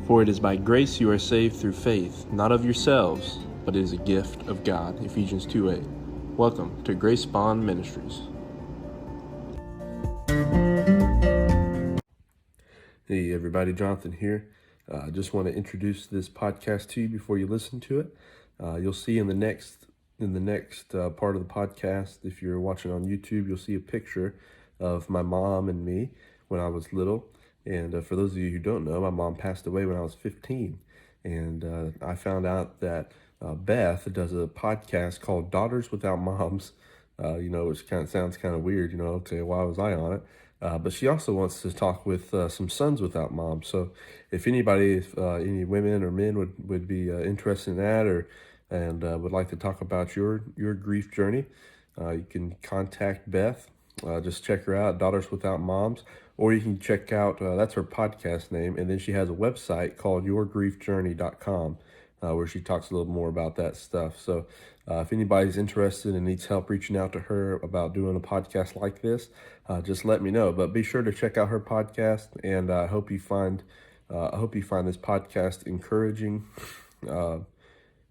For it is by grace you are saved through faith, not of yourselves, but it is a gift of God. Ephesians 2:8. Welcome to Grace Bond Ministries. Hey everybody, Jonathan here. I just want to introduce this podcast to you before you listen to it. You'll see in the next part of the podcast, if you're watching on YouTube, you'll see a picture of my mom and me when I was little. And for those of you who don't know, my mom passed away when I was 15. And I found out that Beth does a podcast called Daughters Without Moms, which kind of sounds kind of weird, okay, why was I on it? But she also wants to talk with some sons without moms. So if anybody, any women or men would be interested in that and would like to talk about your grief journey, you can contact Beth. Just check her out, Daughters Without Moms, or you can check out, that's her podcast name, and then she has a website called yourgriefjourney.com, where she talks a little more about that stuff. So if anybody's interested and needs help reaching out to her about doing a podcast like this, just let me know. But be sure to check out her podcast, and I hope you find this podcast encouraging. I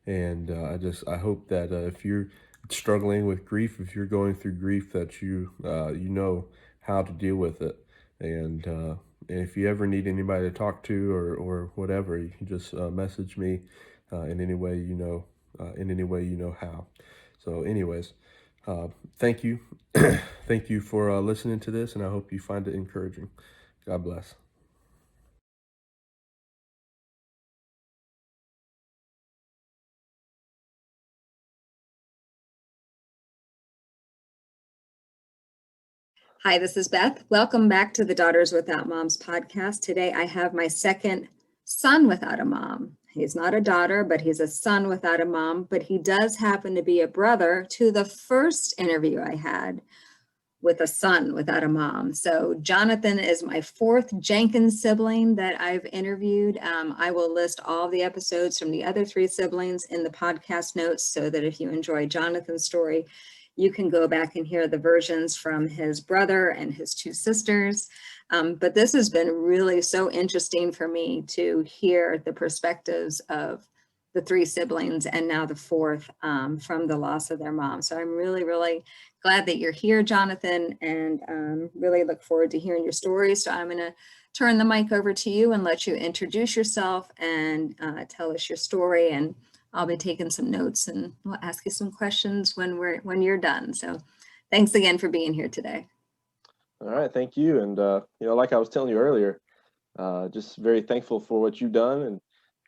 hope that if you're struggling with grief, if you're going through grief, that you know how to deal with it. And if you ever need anybody to talk to or whatever, you can just message me in any way you know how. So, anyways, thank you, thank you for listening to this, and I hope you find it encouraging. God bless. Hi, this is Beth. Welcome back to the Daughters Without Moms podcast. Today I have my second son without a mom. He's not a daughter, but he's a son without a mom, but he does happen to be a brother to the first interview I had with a son without a mom. So Jonathan is my fourth Jenkins sibling that I've interviewed. I will list all the episodes from the other three siblings in the podcast notes so that if you enjoy Jonathan's story, you can go back and hear the versions from his brother and his two sisters. But this has been really so interesting for me to hear the perspectives of the three siblings and now the fourth from the loss of their mom. So I'm really, really glad that you're here, Jonathan, and really look forward to hearing your story. So I'm going to turn the mic over to you and let you introduce yourself and tell us your story. And I'll be taking some notes and we'll ask you some questions when you're done. So thanks again for being here today. All right, thank you. And like I was telling you earlier, just very thankful for what you've done.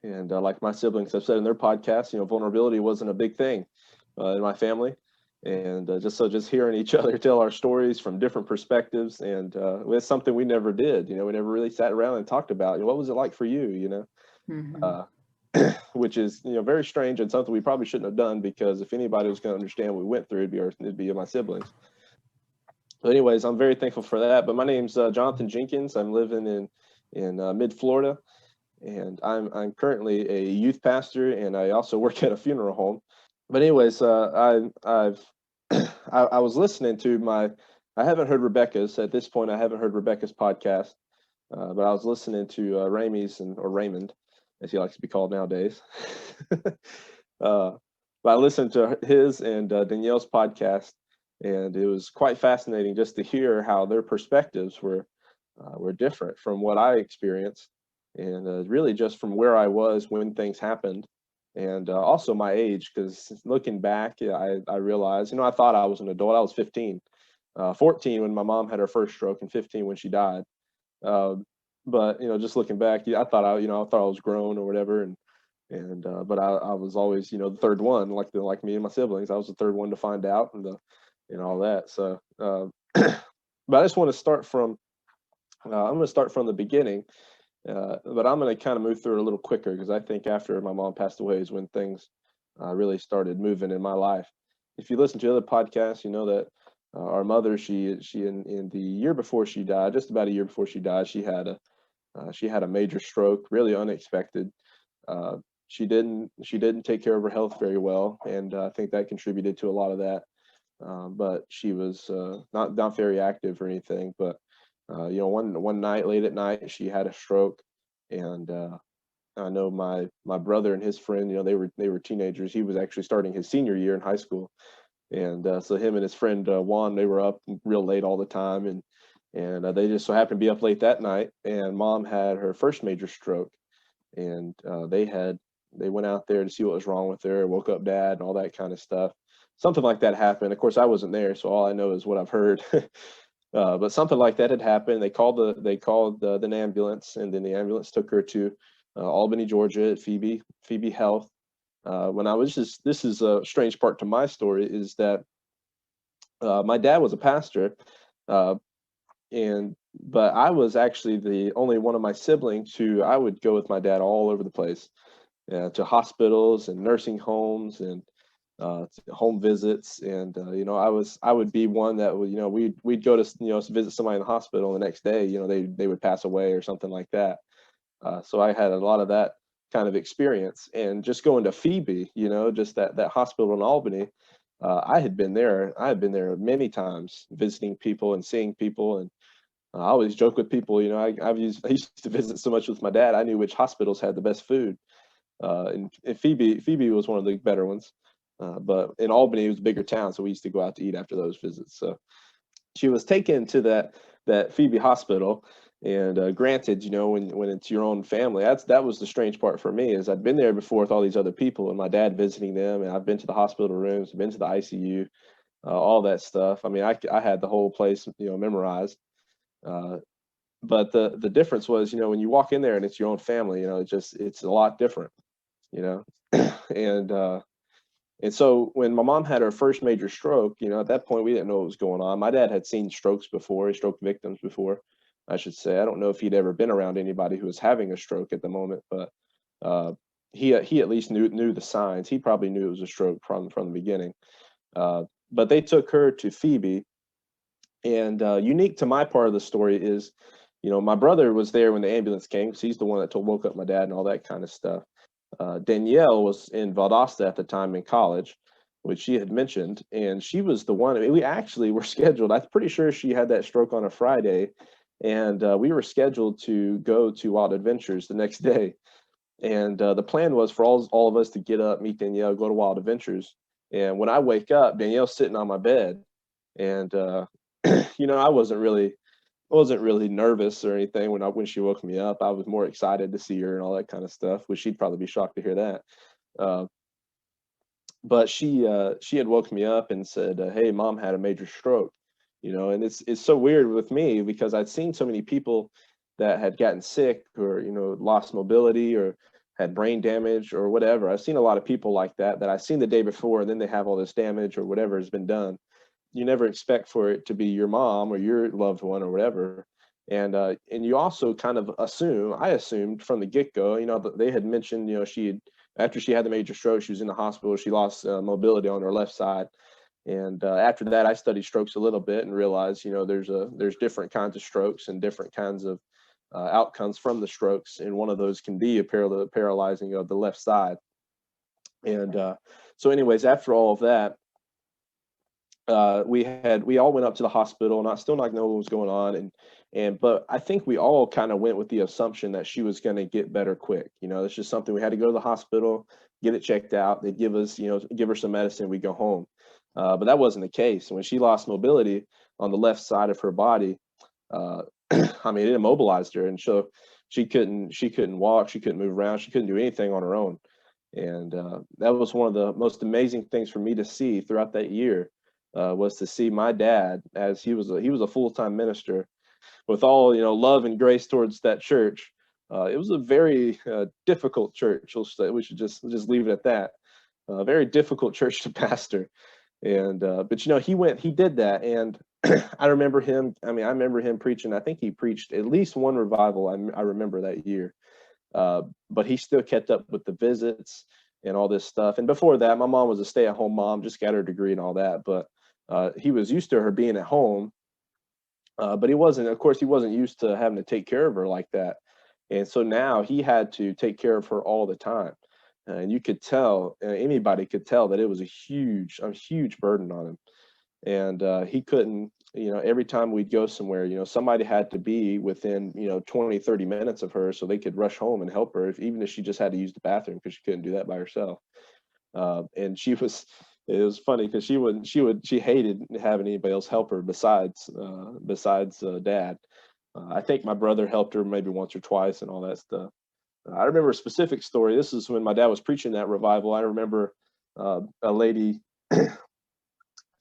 And like my siblings have said in their podcast, vulnerability wasn't a big thing in my family. And just hearing each other tell our stories from different perspectives, and it's something we never did. We never really sat around and talked about, what was it like for you? Mm-hmm. Which is very strange and something we probably shouldn't have done, because if anybody was going to understand what we went through, it'd be my siblings. But anyways, I'm very thankful for that. But my name's Jonathan Jenkins. I'm living in mid Florida, and I'm currently a youth pastor, and I also work at a funeral home. But anyways, I was listening to I haven't heard Rebecca's at this point. I haven't heard Rebecca's podcast, but I was listening to Ramey's or Raymond, as he likes to be called nowadays. But I listened to his and Danielle's podcast, and it was quite fascinating just to hear how their perspectives were different from what I experienced, and really just from where I was when things happened, and also my age. Because looking back, I realized, I thought I was an adult. I was 15, 14 when my mom had her first stroke, and 15 when she died. But just looking back, I thought I was grown or whatever, but I was always the third one, like me and my siblings. I was the third one to find out, and all that. So, but I just want to start from. I'm going to start from the beginning, but I'm going to kind of move through it a little quicker, because I think after my mom passed away is when things really started moving in my life. If you listen to other podcasts, you know that our mother, she in the year before she died, just about a year before she died, she had a major stroke, really unexpected. She didn't take care of her health very well, and I think that contributed to a lot of that. But she was not very active or anything. But one night, late at night, she had a stroke, and I know my brother and his friend, they were teenagers. He was actually starting his senior year in high school, and so him and his friend Juan, they were up real late all the time, and they just so happened to be up late that night. And mom had her first major stroke, and they went out there to see what was wrong with her, woke up dad, and all that kind of stuff. Something like that happened. Of course, I wasn't there, so all I know is what I've heard. But something like that had happened. They called the ambulance, and then the ambulance took her to Albany, Georgia, at Phoebe Health. When I was just This is a strange part to my story, is that my dad was a pastor, uh, and but I was actually the only one of my siblings who I would go with my dad all over the place, to hospitals and nursing homes and to home visits. And I would be one that would, we'd go to, visit somebody in the hospital, and the next day, they would pass away or something like that. So I had a lot of that kind of experience. And just going to Phoebe, just that hospital in Albany, I had been there many times, visiting people and seeing people. And I always joke with people, I used to visit so much with my dad, I knew which hospitals had the best food. And Phoebe was one of the better ones. But in Albany, it was a bigger town, so we used to go out to eat after those visits. So she was taken to that Phoebe hospital, and granted, when it's your own family, that was the strange part for me, is I'd been there before with all these other people, and my dad visiting them, and I've been to the hospital rooms, been to the ICU, all that stuff. I mean, I had the whole place, memorized. Uh, but the difference was, when you walk in there and it's your own family, it's a lot different, you know. and and so when my mom had her first major stroke, at that point we didn't know what was going on. My dad had seen strokes before, stroke victims before, I should say. I don't know if he'd ever been around anybody who was having a stroke at the moment, but uh, he at least knew the signs. He probably knew it was a stroke from the beginning. But they took her to Phoebe, and unique to my part of the story is, my brother was there when the ambulance came, because he's the one that woke up my dad and all that kind of stuff. Danielle was in Valdosta at the time in college, which she had mentioned, and she was the one. I mean, we actually were scheduled. I'm pretty sure she had that stroke on a Friday, and we were scheduled to go to Wild Adventures the next day. And the plan was for all of us to get up, meet Danielle, go to Wild Adventures. And when I wake up, Danielle's sitting on my bed, and I wasn't really nervous or anything when she woke me up. I was more excited to see her and all that kind of stuff, which she'd probably be shocked to hear that. Uh, but she had woke me up and said, "Hey, mom had a major stroke," and it's so weird with me, because I'd seen so many people that had gotten sick, or lost mobility, or had brain damage or whatever. I've seen a lot of people like that I've seen the day before, and then they have all this damage or whatever has been done. You never expect for it to be your mom or your loved one or whatever. And you also kind of I assumed from the get-go, that they had mentioned, after she had the major stroke, she was in the hospital, she lost mobility on her left side. And after that, I studied strokes a little bit and realized, there's different kinds of strokes and different kinds of outcomes from the strokes, and one of those can be a paralyzing of the left side. And so anyways, after all of that, we all went up to the hospital, still not knowing what was going on. But I think we all kind of went with the assumption that she was going to get better quick. It's just something, we had to go to the hospital, get it checked out. They'd give her some medicine, we go home. But that wasn't the case. When she lost mobility on the left side of her body, I mean, it immobilized her, and so she couldn't walk, she couldn't move around, she couldn't do anything on her own. And that was one of the most amazing things for me to see throughout that year, was to see my dad, as he was a full-time minister, with all love and grace towards that church. It was a very difficult church. We should just leave it at that. A very difficult church to pastor. And but he did that, and I remember him. I mean, I remember him preaching. I think he preached at least one revival. I remember that year. But he still kept up with the visits and all this stuff. And before that, my mom was a stay-at-home mom, just got her degree and all that. But he was used to her being at home. But he wasn't used to having to take care of her like that. And so now he had to take care of her all the time. And you could tell, anybody could tell, that it was a huge burden on him. And he couldn't, every time we'd go somewhere, somebody had to be within, 20, 30 minutes of her so they could rush home and help her, even if she just had to use the bathroom because she couldn't do that by herself. And it was funny because she hated having anybody else help her besides dad. I think my brother helped her maybe once or twice and all that stuff. I remember a specific story. This is when my dad was preaching that revival. I remember a lady,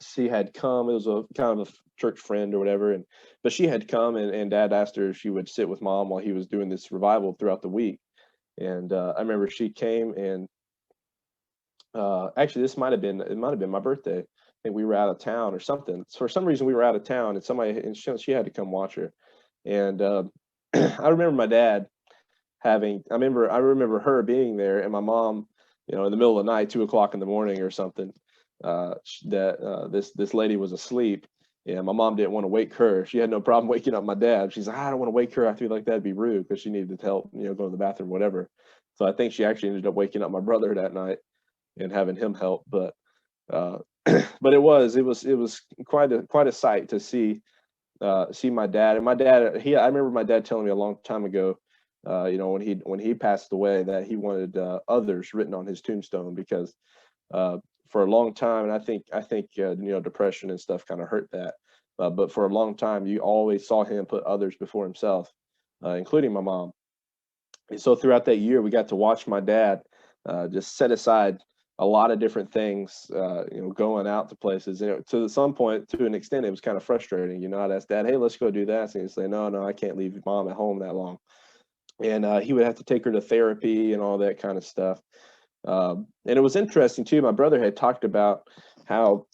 she had come. It was a kind of a church friend or whatever, but she had come, and dad asked her if she would sit with mom while he was doing this revival throughout the week. And I remember she came, and actually it might have been my birthday. I think we were out of town or something. For some reason we were out of town, and she had to come watch her. And I remember my dad I remember her being there, and my mom, in the middle of the night, 2 o'clock in the morning or something, this lady was asleep, and my mom didn't want to wake her. She had no problem waking up my dad. She's like, I don't want to wake her. I feel like that'd be rude, because she needed help, go to the bathroom, whatever. So I think she actually ended up waking up my brother that night and having him help. But but it was quite a sight to see my dad. And my dad, I remember my dad telling me a long time ago, when he passed away, that he wanted others written on his tombstone, because for a long time, and I think depression and stuff kind of hurt that. But for a long time, you always saw him put others before himself, including my mom. And so throughout that year, we got to watch my dad just set aside a lot of different things, going out to places. To some point, to an extent, it was kind of frustrating. I'd ask Dad, "Hey, let's go do that," and he'd say, "No, I can't leave Mom at home that long." And he would have to take her to therapy and all that kind of stuff. And it was interesting too. My brother had talked about how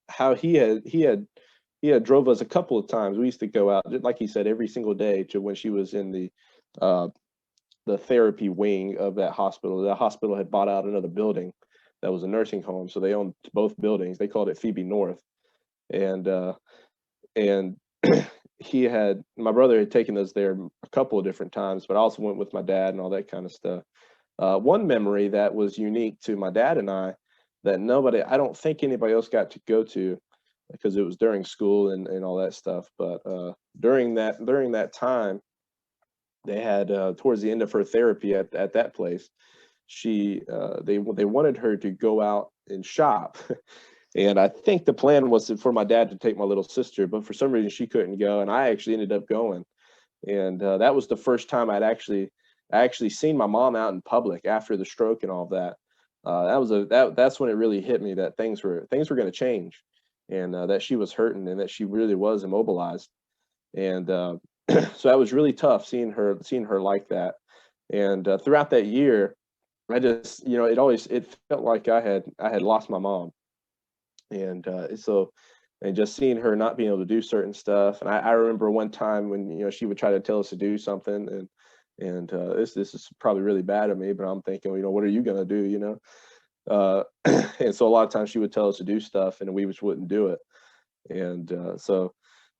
how he had drove us a couple of times. We used to go out, like he said, every single day, to when she was in the therapy wing of that hospital. That hospital had bought out another building that was a nursing home, so they owned both buildings. They called it Phoebe North, and my brother had taken us there a couple of different times, but I also went with my dad and all that kind of stuff. One memory that was unique to my dad and I, that I don't think anybody else got to go to, because it was during school and all that stuff. But during that time, they had towards the end of her therapy at that place, they wanted her to go out and shop. And I think the plan was for my dad to take my little sister, but for some reason she couldn't go, and I actually ended up going. And that was the first time I actually seen my mom out in public after the stroke and all of that. That's when it really hit me that things were going to change, and that she was hurting, and that she really was immobilized. And so that was really tough, seeing her like that. And throughout that year, I just, it felt like I had lost my mom. And and just seeing her not being able to do certain stuff. And I remember one time when she would try to tell us to do something, and this is probably really bad of me, but I'm thinking, what are you gonna do, and so a lot of times she would tell us to do stuff, and we just wouldn't do it. And so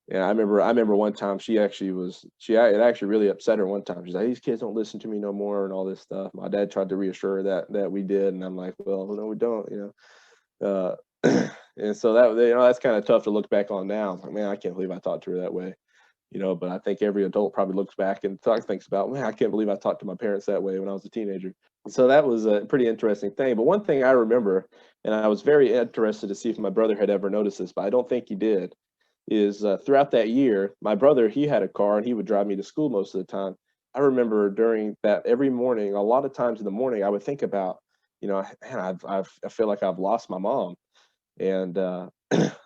yeah, I remember one time it actually really upset her one time. She's like, "These kids don't listen to me no more," and all this stuff. My dad tried to reassure her that we did, and I'm like, "Well, no, we don't," and so that's kind of tough to look back on now. Like, man, I can't believe I talked to her that way, but I think every adult probably looks back and thinks about, man, I can't believe I talked to my parents that way when I was a teenager. So that was a pretty interesting thing. But one thing I remember, and I was very interested to see if my brother had ever noticed this, but I don't think he did, is throughout that year, my brother, he had a car, and he would drive me to school most of the time. I remember during that, every morning, a lot of times in the morning, I would think about, man, I feel like I've lost my mom. And I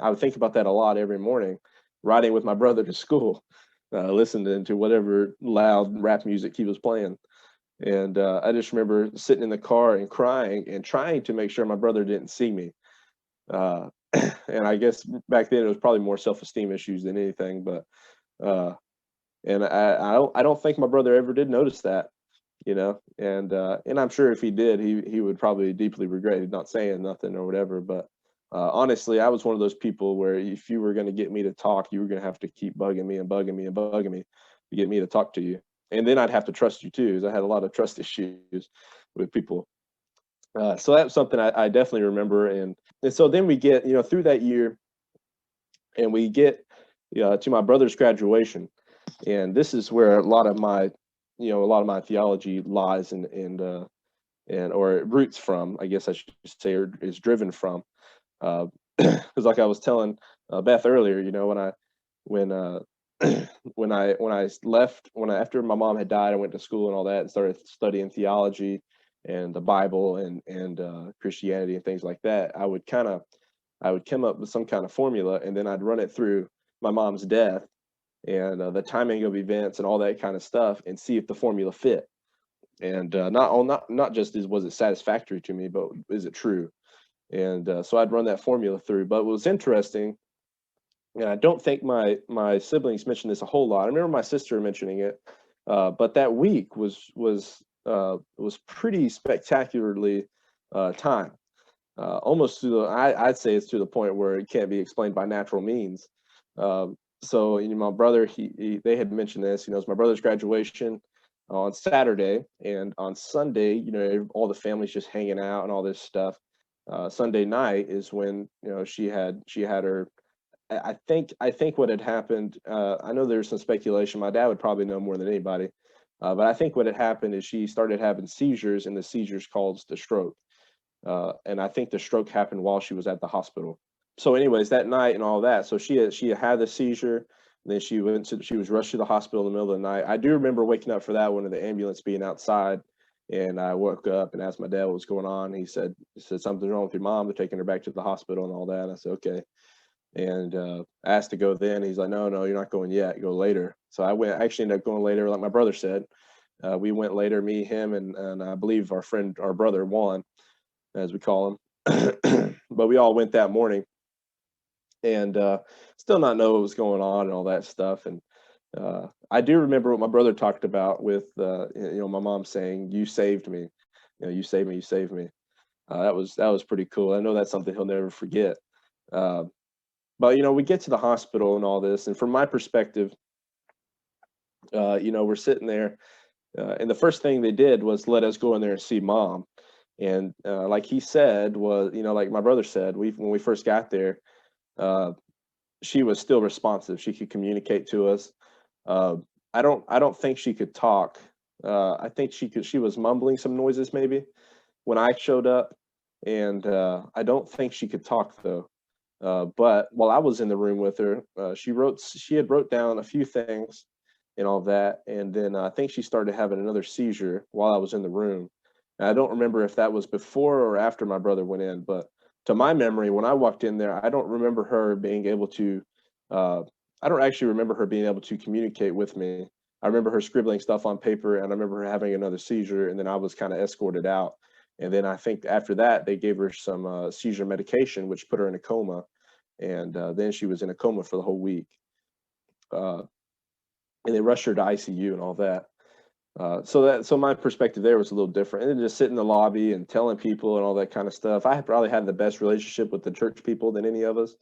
would think about that a lot every morning, riding with my brother to school, listening to whatever loud rap music he was playing. And I just remember sitting in the car and crying and trying to make sure my brother didn't see me. And I guess back then it was probably more self-esteem issues than anything. But and I don't think my brother ever did notice that, and I'm sure if he did, he would probably deeply regret not saying nothing or whatever. But honestly, I was one of those people where if you were going to get me to talk, you were going to have to keep bugging me and bugging me and bugging me to get me to talk to you. And then I'd have to trust you too, because I had a lot of trust issues with people. So that's something I definitely remember. And so then we get, through that year, and we get to my brother's graduation, and this is where a lot of my theology lies and or it roots from, I guess I should say, or is driven from. Because like I was telling Beth earlier, when when I left, after my mom had died, I went to school and all that and started studying theology and the Bible and Christianity and things like that. I would come up with some kind of formula, and then I'd run it through my mom's death and the timing of events and all that kind of stuff, and see if the formula fit. And not just was it satisfactory to me, but is it true? And so I'd run that formula through. But what was interesting, and I don't think my siblings mentioned this a whole lot. I remember my sister mentioning it, but that week was pretty spectacularly timed. Almost to I'd say it's to the point where it can't be explained by natural means. So my brother, they had mentioned this. It's my brother's graduation on Saturday, and on Sunday, all the family's just hanging out and all this stuff. Sunday night is when she had her. I think what had happened. I know there's some speculation. My dad would probably know more than anybody, but I think what had happened is she started having seizures, and the seizures caused the stroke. And I think the stroke happened while she was at the hospital. So, anyways, that night and all that. So she had the seizure. And then she was rushed to the hospital in the middle of the night. I do remember waking up for that one, of the ambulance being outside, and I woke up and asked my dad what was going on. He said something's wrong with your mom. They're taking her back to the hospital and all that. And I said okay. And I asked to go then. He's like, no, you're not going yet. Go later. So I went. I actually ended up going later, like my brother said. We went later, me, him, and I believe our brother Juan, as we call him. But we all went that morning, and still not know what was going on and all that stuff. And I do remember what my brother talked about with my mom saying, "You saved me, you saved me, you saved me." That was pretty cool. I know that's something he'll never forget. Uh, but we get to the hospital and all this, and from my perspective, we're sitting there, and the first thing they did was let us go in there and see mom. And like he said, was like my brother said, when we first got there, she was still responsive. She could communicate to us. Uh, I don't think she could talk. I think she was mumbling some noises maybe when I showed up, and I don't think she could talk though. But while I was in the room with her, she had wrote down a few things and all that, and then I think she started having another seizure while I was in the room. And I don't remember if that was before or after my brother went in, but to my memory, when I walked in there, I don't remember her being able to. Uh, I don't actually remember her being able to communicate with me. I remember her scribbling stuff on paper, and I remember her having another seizure, and then I was kind of escorted out. And then I think after that, they gave her some seizure medication, which put her in a coma, and then she was in a coma for the whole week. Uh, and they rushed her to ICU and all that. So my perspective there was a little different. And then just sit in the lobby and telling people and all that kind of stuff. I probably had the best relationship with the church people than any of us.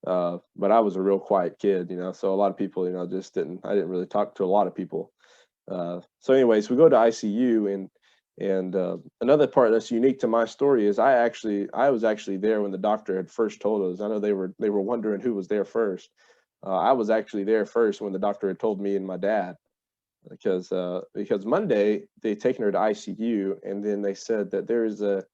But I was a real quiet kid, so a lot of people, I didn't really talk to a lot of people. So anyways, we go to ICU, and another part that's unique to my story is I was actually there when the doctor had first told us. I know they were wondering who was there first. I was actually there first when the doctor had told me and my dad, because Monday they'd taken her to ICU, and then they said that there is a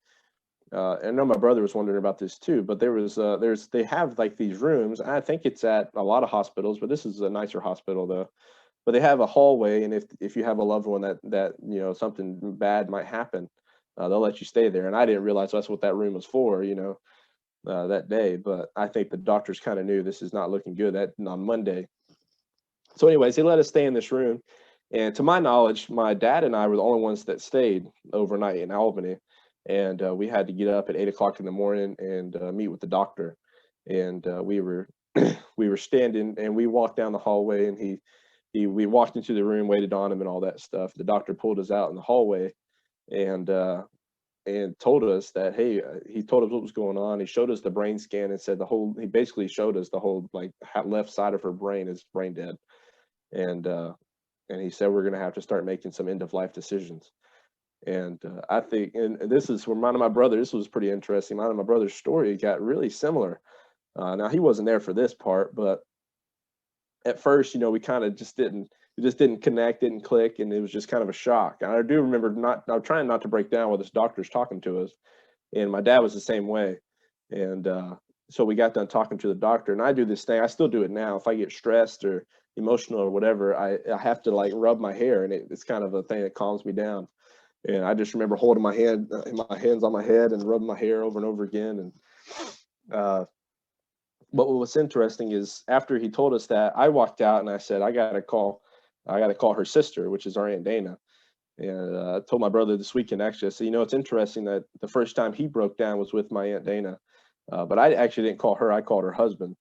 I know my brother was wondering about this too, but they have like these rooms. I think it's at a lot of hospitals, but this is a nicer hospital though. But they have a hallway, and if you have a loved one that something bad might happen, they'll let you stay there. And I didn't realize that's what that room was for, that day. But I think the doctors kind of knew this is not looking good on Monday. So, anyways, they let us stay in this room, and to my knowledge, my dad and I were the only ones that stayed overnight in Albany, and we had to get up at 8 o'clock in the morning and meet with the doctor. And we were we were standing, and we walked down the hallway, and we walked into the room, waited on him, and all that stuff. The doctor pulled us out in the hallway, and told us that, hey, he told us what was going on. He showed us the brain scan and said he basically showed us the whole like left side of her brain is brain dead, and he said we're going to have to start making some end of life decisions. And I think, and this is reminding my brother, this was pretty interesting. My brother's story got really similar. Now he wasn't there for this part, but at first, we kind of just didn't connect, didn't click, and it was just kind of a shock. And I do remember I'm trying not to break down while this doctor's talking to us, and my dad was the same way. And so we got done talking to the doctor, and I do this thing. I still do it now. If I get stressed or emotional or whatever, I have to like rub my hair, and it's kind of a thing that calms me down. And I just remember holding my hands on my head and rubbing my hair over and over again. And but what was interesting is after he told us that, I walked out and I said, I gotta call her sister, which is our Aunt Dana. And I told my brother this weekend, actually, I said, it's interesting that the first time he broke down was with my Aunt Dana. But I actually didn't call her. I called her husband,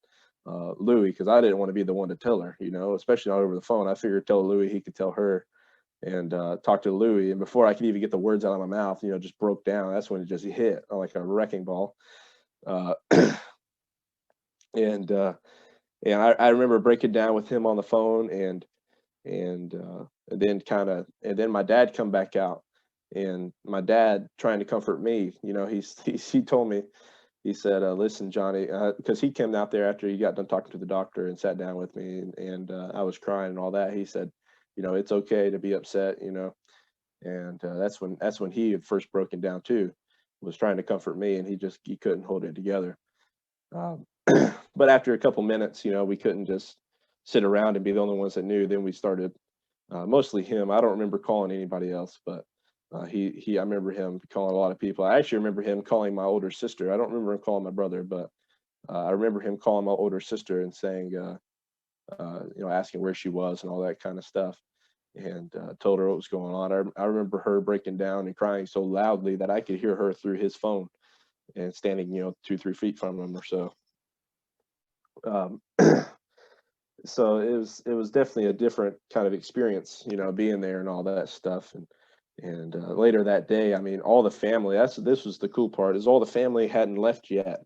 Louis, because I didn't want to be the one to tell her, especially not over the phone. I figured tell Louis, he could tell her, and talk to Louis. And before I could even get the words out of my mouth, just broke down. That's when it just hit like a wrecking ball. And I remember breaking down with him on the phone, and then my dad come back out, and my dad trying to comfort me. He told me, he said, listen, Johnny, because he came out there after he got done talking to the doctor and sat down with me, and I was crying and all that. He said, it's okay to be upset, and that's when he had first broken down too, was trying to comfort me, and he couldn't hold it together. But after a couple minutes, we couldn't just sit around and be the only ones that knew. Then we started, mostly him. I don't remember calling anybody else, but I remember him calling a lot of people. I actually remember him calling my older sister. I don't remember him calling my brother, but I remember him calling my older sister and saying, asking where she was and all that kind of stuff, and told her what was going on. I remember her breaking down and crying so loudly that I could hear her through his phone, and standing, 2-3 feet from him or so. So it was definitely a different kind of experience, being there and all that stuff. And later that day, I mean, all the family, this was the cool part, is all the family hadn't left yet.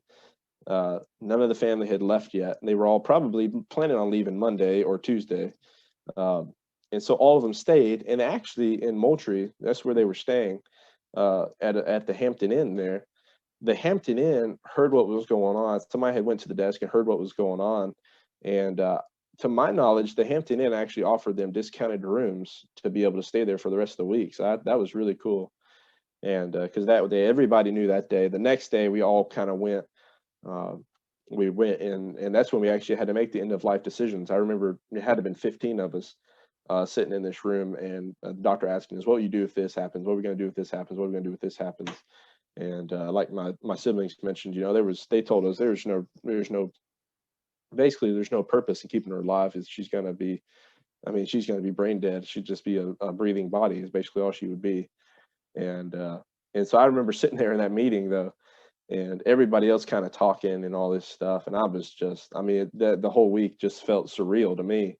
None of the family had left yet. They were all probably planning on leaving Monday or Tuesday. And so all of them stayed, and actually in Moultrie, that's where they were staying, at the Hampton Inn there. The Hampton Inn heard what was going on. Somebody had went to the desk and heard what was going on. And to my knowledge, the Hampton Inn actually offered them discounted rooms to be able to stay there for the rest of the week. So that was really cool. And because that day, everybody knew that day. The next day, we all kind of went. We went in, and that's when we actually had to make the end of life decisions. I remember it had to have been 15 of us sitting in this room, and the doctor asking us, what will you do if this happens? What are we going to do if this happens? What are we going to do if this happens? And like my siblings mentioned, they told us there's no purpose in keeping her alive. She's going to be brain dead. She'd just be a breathing body is basically all she would be. And so I remember sitting there in that meeting though, and everybody else kind of talking and all this stuff. And I was just, the whole week just felt surreal to me.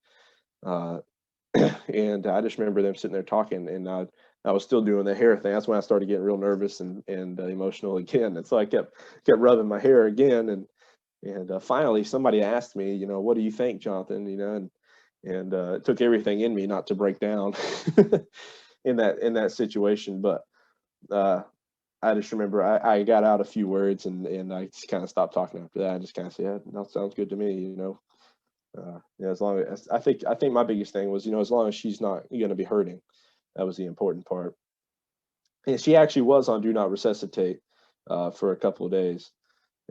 And I just remember them sitting there talking, and I was still doing the hair thing. That's when I started getting real nervous and emotional again. And so I kept rubbing my hair again. And finally somebody asked me, what do you think, Jonathan? And it took everything in me not to break down in that situation. But I just remember I got out a few words, and I just kind of stopped talking after that. I just kind of said, yeah, that sounds good to me, as long as I think my biggest thing was, as long as she's not going to be hurting. That was the important part. And she actually was on Do Not Resuscitate for a couple of days.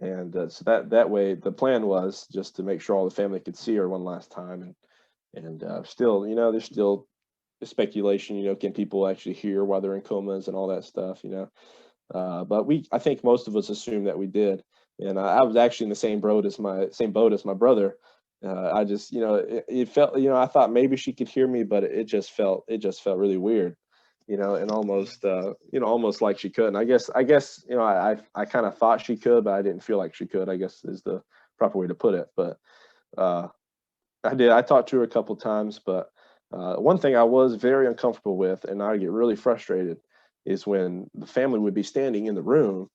And so that way, the plan was just to make sure all the family could see her one last time. And still, there's still speculation, can people actually hear while they're in comas and all that stuff, but I think most of us assumed that we did. And I was actually in the same boat as my brother. I just, it felt, I thought maybe she could hear me, but it just felt really weird, and almost, almost like she couldn't. I guess, I kind of thought she could, but I didn't feel like she could, I guess is the proper way to put it. But I talked to her a couple times, but one thing I was very uncomfortable with, and I get really frustrated, is when the family would be standing in the room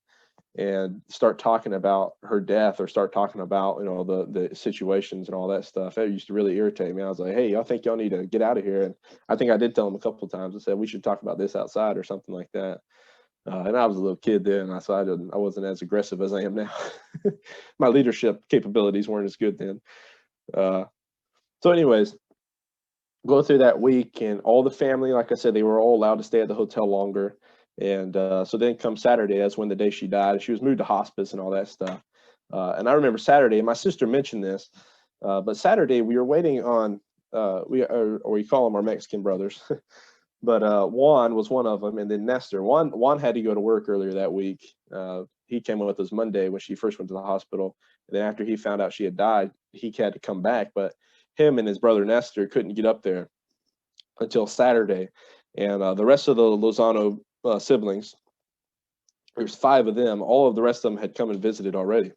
and start talking about her death, or start talking about, the situations and all that stuff. That used to really irritate me. I was like, hey, I think y'all need to get out of here. And I think I did tell them a couple of times. I said, we should talk about this outside or something like that. And I was a little kid then, so I wasn't as aggressive as I am now. My leadership capabilities weren't as good then. So anyways, go through that week, and all the family, like I said, they were all allowed to stay at the hotel longer. And so then come Saturday, that's when the day she died. She was moved to hospice and all that stuff. And I remember Saturday, and my sister mentioned this, but Saturday we were waiting on, or we call them our Mexican brothers, but Juan was one of them, and then Nestor. Juan had to go to work earlier that week. He came with us Monday when she first went to the hospital, and then after he found out she had died, he had to come back. But him and his brother Nestor couldn't get up there until Saturday, and the rest of the Lozano siblings, there's 5 of them. All of the rest of them had come and visited already,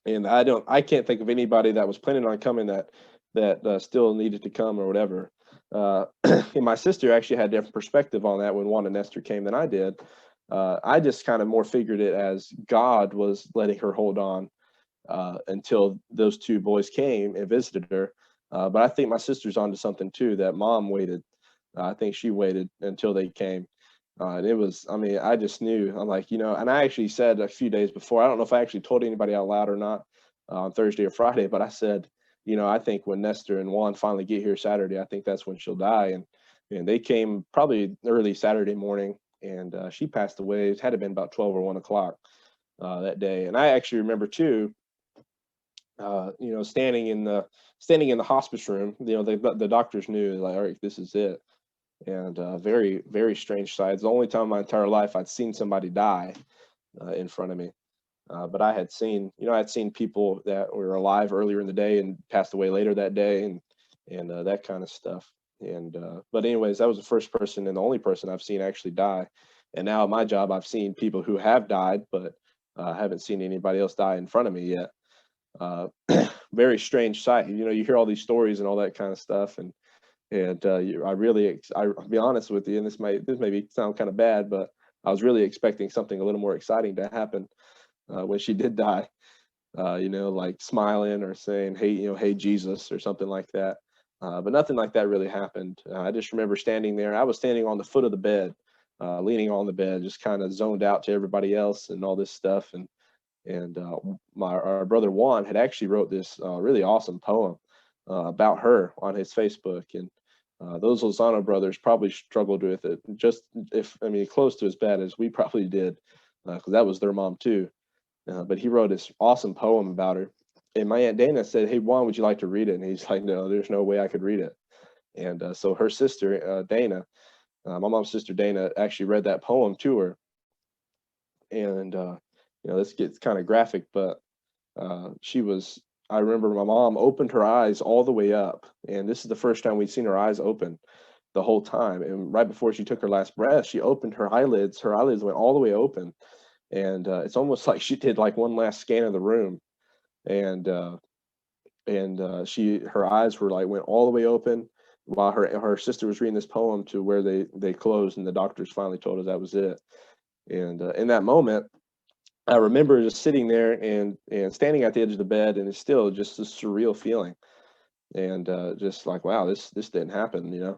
and I can't think of anybody that was planning on coming that still needed to come or whatever. And my sister actually had a different perspective on that when Juan and Nestor came than I did. I just kind of more figured it as God was letting her hold on until those 2 boys came and visited her. But I think my sister's onto something too, that mom waited. I think she waited until they came. And it was, I mean, I just knew, I'm like, and I actually said a few days before, I don't know if I actually told anybody out loud or not on Thursday or Friday, but I said, I think when Nestor and Juan finally get here Saturday, I think that's when she'll die. And they came probably early Saturday morning, and she passed away. It had been about 12 or 1 o'clock that day. And I actually remember too, standing in the hospice room. The doctors knew, like, all right, this is it. And very, very strange sight. It's the only time in my entire life I'd seen somebody die in front of me. But I had seen people that were alive earlier in the day and passed away later that day, and that kind of stuff. And but anyways, that was the first person and the only person I've seen actually die. And now at my job, I've seen people who have died, but haven't seen anybody else die in front of me yet. Very strange sight. You hear all these stories and all that kind of stuff, and I'll be honest with you, and this may sound kind of bad, but I was really expecting something a little more exciting to happen when she did die. Like smiling or saying, hey Jesus, or something like that. But nothing like that really happened. I just remember standing there. I was standing on the foot of the bed, leaning on the bed, just kind of zoned out to everybody else and all this stuff. And our brother Juan had actually wrote this really awesome poem about her on his Facebook. And those Lozano brothers probably struggled with it, close to as bad as we probably did, because that was their mom too. But he wrote this awesome poem about her. And my Aunt Dana said, hey, Juan, would you like to read it? And he's like, no, there's no way I could read it. And so her sister, Dana, my mom's sister, Dana, actually read that poem to her. And, this gets kind of graphic, but I remember my mom opened her eyes all the way up. And this is the first time we'd seen her eyes open the whole time. And right before she took her last breath, she opened her eyelids. Her eyelids went all the way open. And it's almost like she did like one last scan of the room. And her eyes were went all the way open while her sister was reading this poem to where they closed, and the doctors finally told us that was it. And in that moment, I remember just sitting there and standing at the edge of the bed, and it's still just a surreal feeling, and just like, wow, this didn't happen,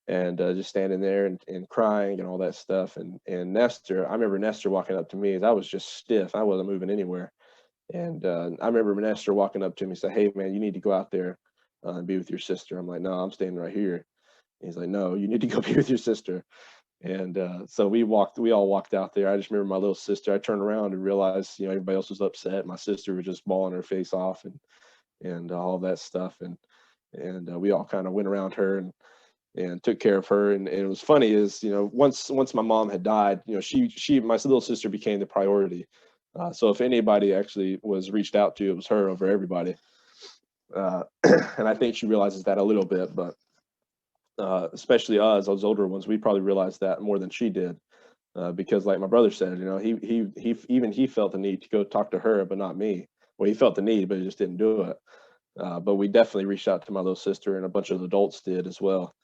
and just standing there and crying and all that stuff. And Nestor, I remember Nestor walking up to me, as I was just stiff, I wasn't moving anywhere. And I remember Nestor walking up to me and said, hey man, you need to go out there and be with your sister. I'm like, no, I'm staying right here. And he's like, no, you need to go be with your sister. And so we all walked out there. I just remember my little sister. I turned around and realized, everybody else was upset. My sister was just bawling her face off and all that stuff. And we all kind of went around her and took care of her. And it was funny is, once my mom had died, my little sister became the priority. So if anybody actually was reached out to, it was her over everybody. And I think she realizes that a little bit, but especially us, those older ones, we probably realized that more than she did, because like my brother said, he felt the need to go talk to her, but not me. Well, he felt the need, but he just didn't do it. But we definitely reached out to my little sister, and a bunch of adults did as well.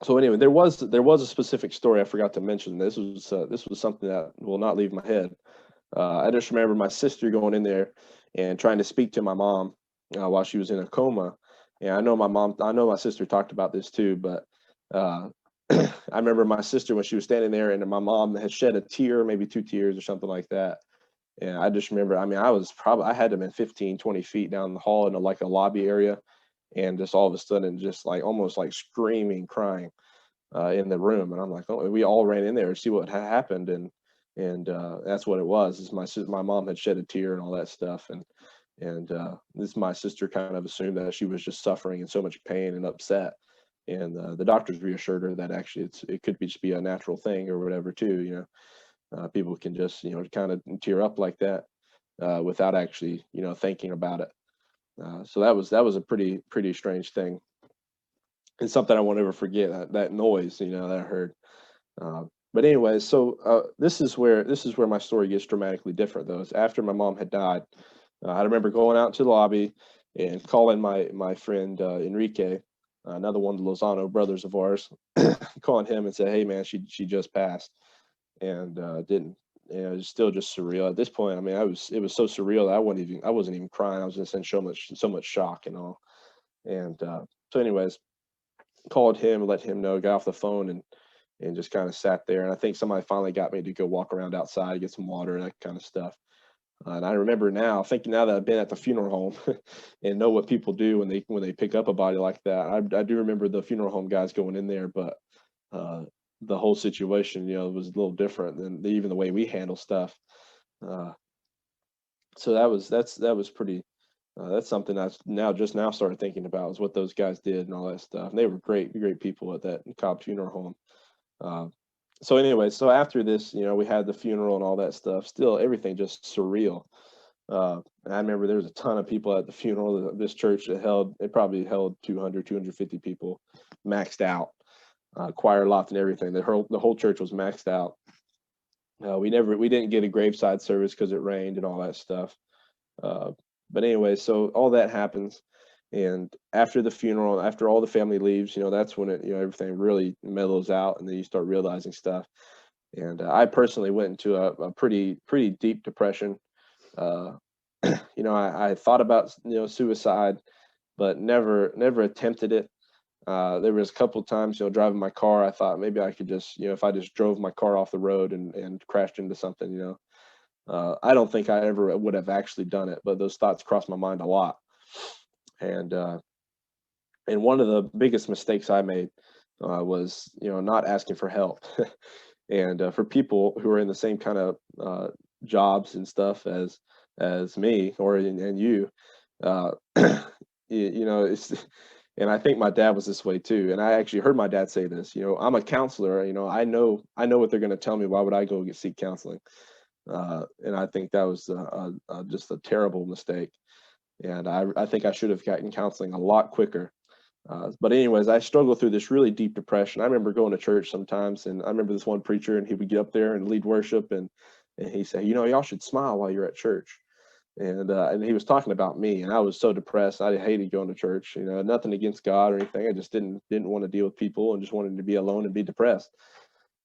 So anyway, there was a specific story I forgot to mention. This was something that will not leave my head. I just remember my sister going in there and trying to speak to my mom while she was in a coma. And I know my sister talked about this too, but I remember my sister when she was standing there, and my mom had shed a tear, maybe 2 tears or something like that. And I just remember, I mean, I had to have been 15, 20 feet down the hall in like a lobby area, and just all of a sudden, just like almost like screaming, crying in the room. And I'm like, oh, we all ran in there to see what had happened, and that's what it was. Is my mom had shed a tear and all that stuff, and this my sister kind of assumed that she was just suffering and so much pain and upset. And the doctors reassured her that actually it could just be a natural thing or whatever too. People can just kind of tear up like that without actually thinking about it. So that was a pretty strange thing, and something I won't ever forget. That noise that I heard. But anyway, so this is where my story gets dramatically different. Though, is after my mom had died. I remember going out to the lobby and calling my friend Enrique, another one of the Lozano brothers of ours, calling him and said, "Hey man, she just passed," and didn't. It's still just surreal at this point. I mean, it was so surreal that I wasn't even crying. I was just in so much shock and all. And so, anyways, called him, let him know, got off the phone, and just kind of sat there. And I think somebody finally got me to go walk around outside, get some water, and that kind of stuff. And I remember now, thinking now that I've been at the funeral home and know what people do when they pick up a body like that. I do remember the funeral home guys going in there, but uh, the whole situation, was a little different than even the way we handle stuff. Uh, so that was pretty. That's something I've now started thinking about is what those guys did and all that stuff. And they were great people at that Cobb Funeral Home. Uh, so anyway, so after this, we had the funeral and all that stuff. Still, everything just surreal. And I remember there was a ton of people at the funeral. This church it probably held 200, 250 people, maxed out, choir loft and everything. The whole church was maxed out. We didn't get a graveside service because it rained and all that stuff. Uh, but anyway, so all that happens, and after the funeral, after all the family leaves, that's when everything really mellows out, and then you start realizing stuff. And I personally went into a pretty deep depression. Uh, I thought about suicide, but never attempted it. There was a couple of times, driving my car, I thought maybe I could just, if I just drove my car off the road and crashed into something. I don't think I ever would have actually done it, but those thoughts crossed my mind a lot. And one of the biggest mistakes I made was, not asking for help. And for people who are in the same kind of jobs and stuff as me and you, uh, it's. And I think my dad was this way too. And I actually heard my dad say this. I'm a counselor. I know what they're going to tell me. Why would I go seek counseling? And I think that was just a terrible mistake. And I think I should have gotten counseling a lot quicker. But anyways, I struggled through this really deep depression. I remember going to church sometimes, and I remember this one preacher, and he would get up there and lead worship, and he said, y'all should smile while you're at church. And he was talking about me, and I was so depressed. I hated going to church. Nothing against God or anything. I just didn't want to deal with people and just wanted to be alone and be depressed.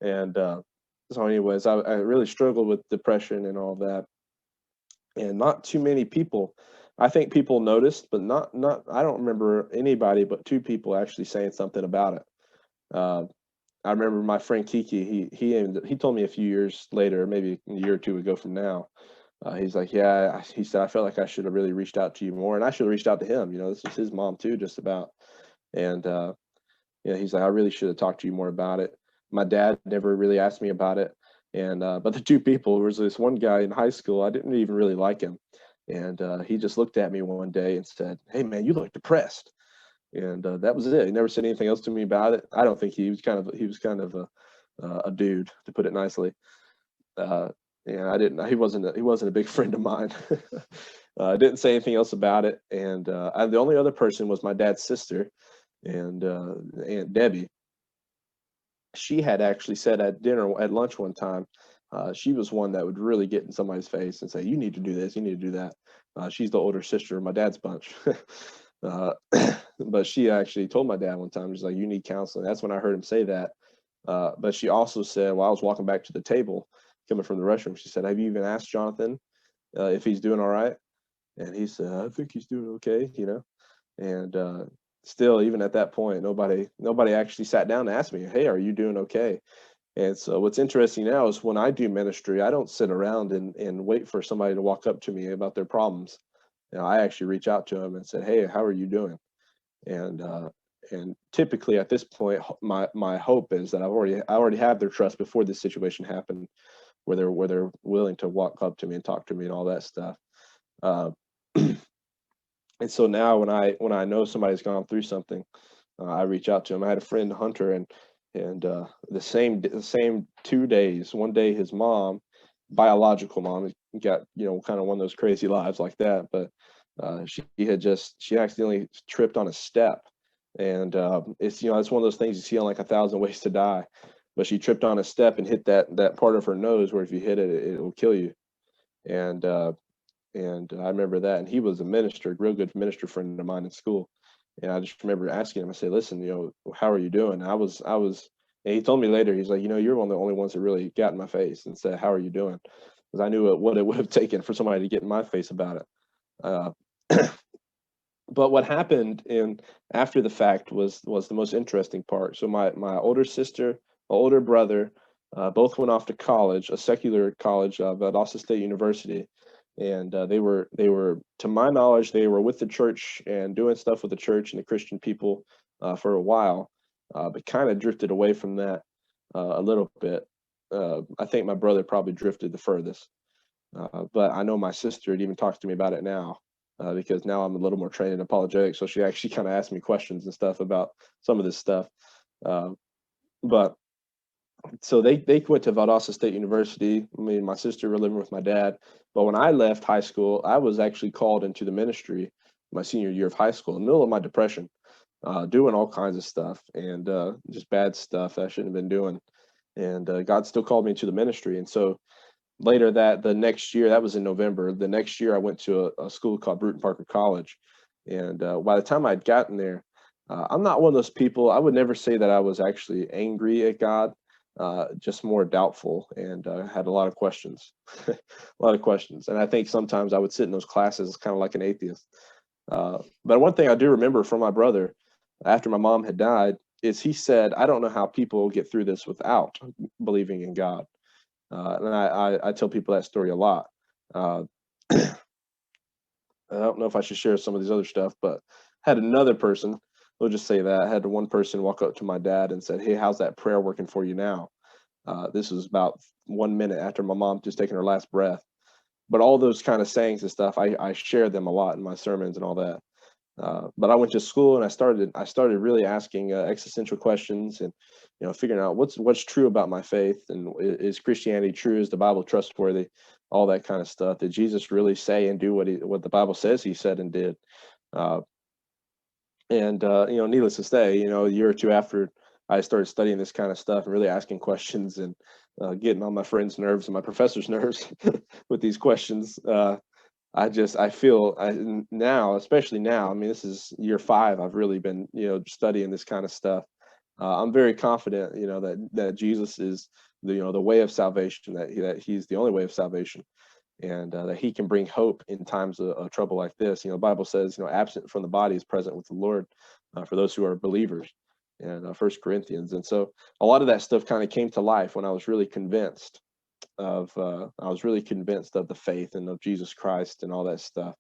And so anyways, I really struggled with depression and all that. And not too many people, I think people noticed, but not I don't remember anybody but two people actually saying something about it. Uh, I remember my friend Kiki, he told me a few years later, maybe a year or two ago from now, he's like, yeah, he said, I felt like I should have really reached out to you more, and I should have reached out to him. This is his mom too, just about. And he's like, I really should have talked to you more about it. My dad never really asked me about it. And but the two people, there was this one guy in high school, I didn't even really like him. And he just looked at me one day and said, "Hey man, you look depressed." And that was it. He never said anything else to me about it. I don't think he was kind of a dude, to put it nicely. Uh, I didn't. He wasn't a big friend of mine. I didn't say anything else about it. And the only other person was my dad's sister, and Aunt Debbie. She had actually said at lunch one time, she was one that would really get in somebody's face and say, "You need to do this, you need to do that." She's the older sister of my dad's bunch. uh, but she actually told my dad one time, she's like, "You need counseling." That's when I heard him say that. But she also said, while I was walking back to the table, coming from the restroom, she said, "Have you even asked Jonathan if he's doing all right?" And he said, "I think he's doing okay," And still, even at that point, nobody actually sat down and asked me, "Hey, are you doing okay?" And so what's interesting now is when I do ministry, I don't sit around and wait for somebody to walk up to me about their problems. I actually reach out to them and said, "Hey, how are you doing?" And and typically at this point, my hope is that I already have their trust before this situation happened, where they're willing to walk up to me and talk to me and all that stuff. Uh, and so now when I know somebody's gone through something, I reach out to him. I had a friend, Hunter, and the same 2 days. One day, his mom, biological mom, got kind of one of those crazy lives like that. But she accidentally tripped on a step, and it's one of those things you see on like 1,000 Ways to Die. But she tripped on a step and hit that part of her nose where if you hit it, it will kill you. And I remember that. And he was a minister, a real good minister friend of mine in school. And I just remember asking him, I said, "Listen, how are you doing?" And and he told me later, he's like, "You're one of the only ones that really got in my face and said, 'How are you doing?'" Because I knew what it would have taken for somebody to get in my face about it. Uh, but what happened in after the fact was the most interesting part. So my older sister, my older brother, both went off to college, a secular college, Valdosta State University, and they were, to my knowledge, they were with the church and doing stuff with the church and the Christian people for a while, but kind of drifted away from that a little bit. I think my brother probably drifted the furthest, but I know my sister had even talked to me about it now, because now I'm a little more trained in apologetics. So she actually kind of asked me questions and stuff about some of this stuff. Uh, but so they went to Valdosta State University. Me and my sister were living with my dad. But when I left high school, I was actually called into the ministry my senior year of high school in the middle of my depression, doing all kinds of stuff and just bad stuff that I shouldn't have been doing. And God still called me into the ministry. And so later the next year, that was in November, the next year I went to a school called Bruton Parker College. And by the time I'd gotten there, I'm not one of those people, I would never say that I was actually angry at God, just more doubtful, and had a lot of questions, a lot of questions. And I think sometimes I would sit in those classes kind of like an atheist. But one thing I do remember from my brother after my mom had died is he said, "I don't know how people get through this without believing in God." And I tell people that story a lot. Uh, I don't know if I should share some of these other stuff, but had another person, we'll just say that, I had one person walk up to my dad and said, "Hey, how's that prayer working for you now?" This was about 1 minute after my mom just taking her last breath. But all those kind of sayings and stuff, I share them a lot in my sermons and all that. But I went to school and I started really asking existential questions, and figuring out what's true about my faith, and is Christianity true? Is the Bible trustworthy? All that kind of stuff. Did Jesus really say and do what the Bible says he said and did? Uh, and needless to say, a year or two after I started studying this kind of stuff and really asking questions, and getting on my friends' nerves and my professors' nerves with these questions. I feel now, especially now, I mean, this is year 5. I've really been, studying this kind of stuff. I'm very confident, that Jesus is the way of salvation, that he's the only way of salvation, and that he can bring hope in times of trouble like this. The Bible says, absent from the body is present with the Lord, for those who are believers, and 1 Corinthians. And so a lot of that stuff kind of came to life when I was really convinced of the faith and of Jesus Christ and all that stuff.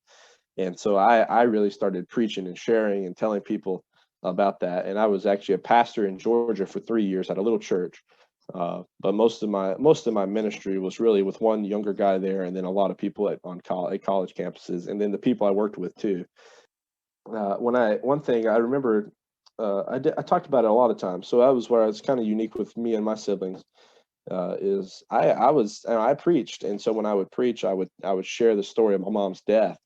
And so I really started preaching and sharing and telling people about that. And I was actually a pastor in Georgia for 3 years at a little church. But most of my ministry was really with one younger guy there, and then a lot of people at college campuses, and then the people I worked with too. One thing I remember, I talked about it a lot of times. So that was where I was kind of unique with me and my siblings. Is I preached, and so when I would preach, I would share the story of my mom's death,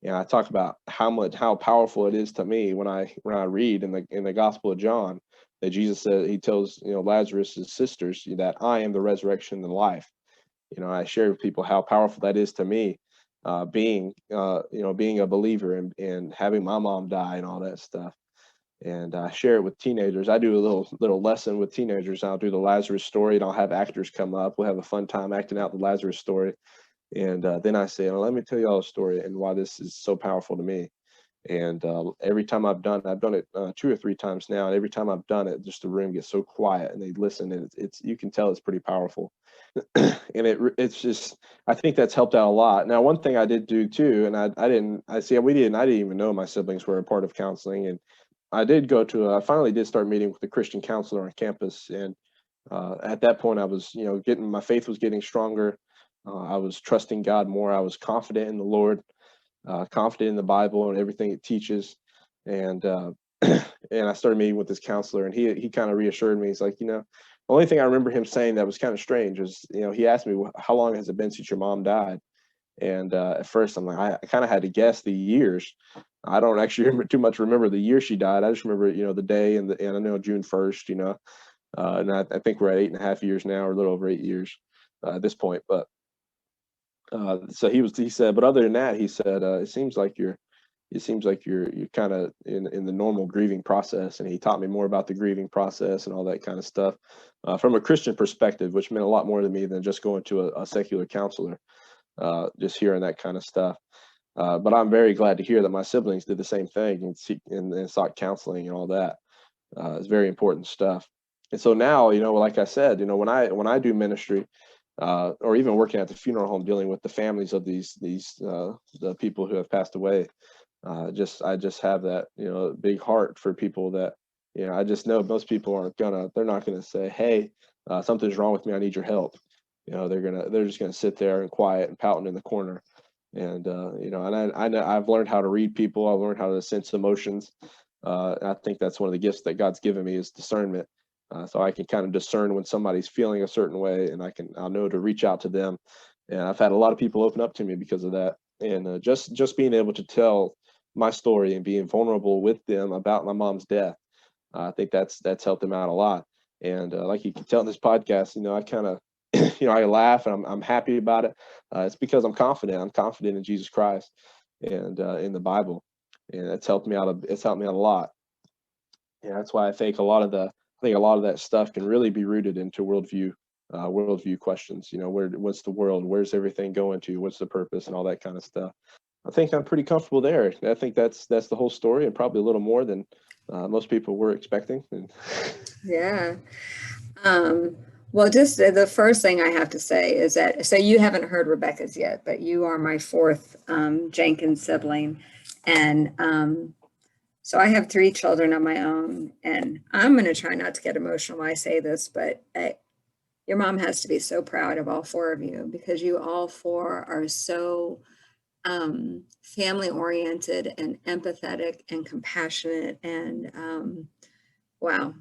and I talk about how powerful it is to me when I read in the Gospel of John that Jesus said, he tells Lazarus' sisters that I am the resurrection and life. I share with people how powerful that is to me, being a believer, and having my mom die and all that stuff. And I share it with teenagers. I do a little lesson with teenagers. I'll do the Lazarus story, and I'll have actors come up. We'll have a fun time acting out the Lazarus story, and then I say, "Let me tell you all a story and why this is so powerful to me." And every time I've done it 2 or 3 times now, and every time I've done it, just the room gets so quiet and they listen, and it's you can tell it's pretty powerful. And it's just, I think that's helped out a lot. Now, one thing I did do too, and I didn't even know my siblings were a part of counseling, and I finally did start meeting with a Christian counselor on campus, and at that point I was, my faith was getting stronger. I was trusting God more. I was confident in the Lord, confident in the Bible and everything it teaches. And and I started meeting with this counselor, and he kind of reassured me. He's like, the only thing I remember him saying that was kind of strange was, he asked me, how long has it been since your mom died? And at first I'm like, I kind of had to guess the years. I don't actually remember the year she died. I just remember, the day, and I know June 1st, and I think we're at 8.5 years now, or a little over 8 years at this point. But so he said, but other than that, he said, it seems like you're kind of in the normal grieving process. And he taught me more about the grieving process and all that kind of stuff from a Christian perspective, which meant a lot more to me than just going to a secular counselor, just hearing that kind of stuff. But I'm very glad to hear that my siblings did the same thing and sought counseling and all that. It's very important stuff. And so now, like I said, when I do ministry, or even working at the funeral home, dealing with the families of these the people who have passed away, I just have that big heart for people that I just know most people they're not gonna say, hey, something's wrong with me, I need your help. They're just gonna sit there and quiet and pouting in the corner. And and I know I've learned how to read people. I've learned how to sense emotions. I think that's one of the gifts that God's given me, is discernment. So I can kind of discern when somebody's feeling a certain way, and I'll know to reach out to them. And I've had a lot of people open up to me because of that. And just being able to tell my story and being vulnerable with them about my mom's death, I think that's helped them out a lot. And like you can tell in this podcast, I kind of I laugh, and I'm happy about it. It's because I'm confident. I'm confident in Jesus Christ and in the Bible, and it's helped me out. It's helped me out a lot. And that's why I think a lot of that stuff can really be rooted into worldview questions. What's the world? Where's everything going to? What's the purpose, and all that kind of stuff. I think I'm pretty comfortable there. I think that's the whole story, and probably a little more than most people were expecting. Yeah. Well, just the first thing I have to say is that, so you haven't heard Rebecca's yet, but you are my fourth Jenkins sibling. And so I have 3 children of my own, and I'm going to try not to get emotional when I say this, but your mom has to be so proud of all 4 of you, because you all 4 are so family oriented and empathetic and compassionate. And wow,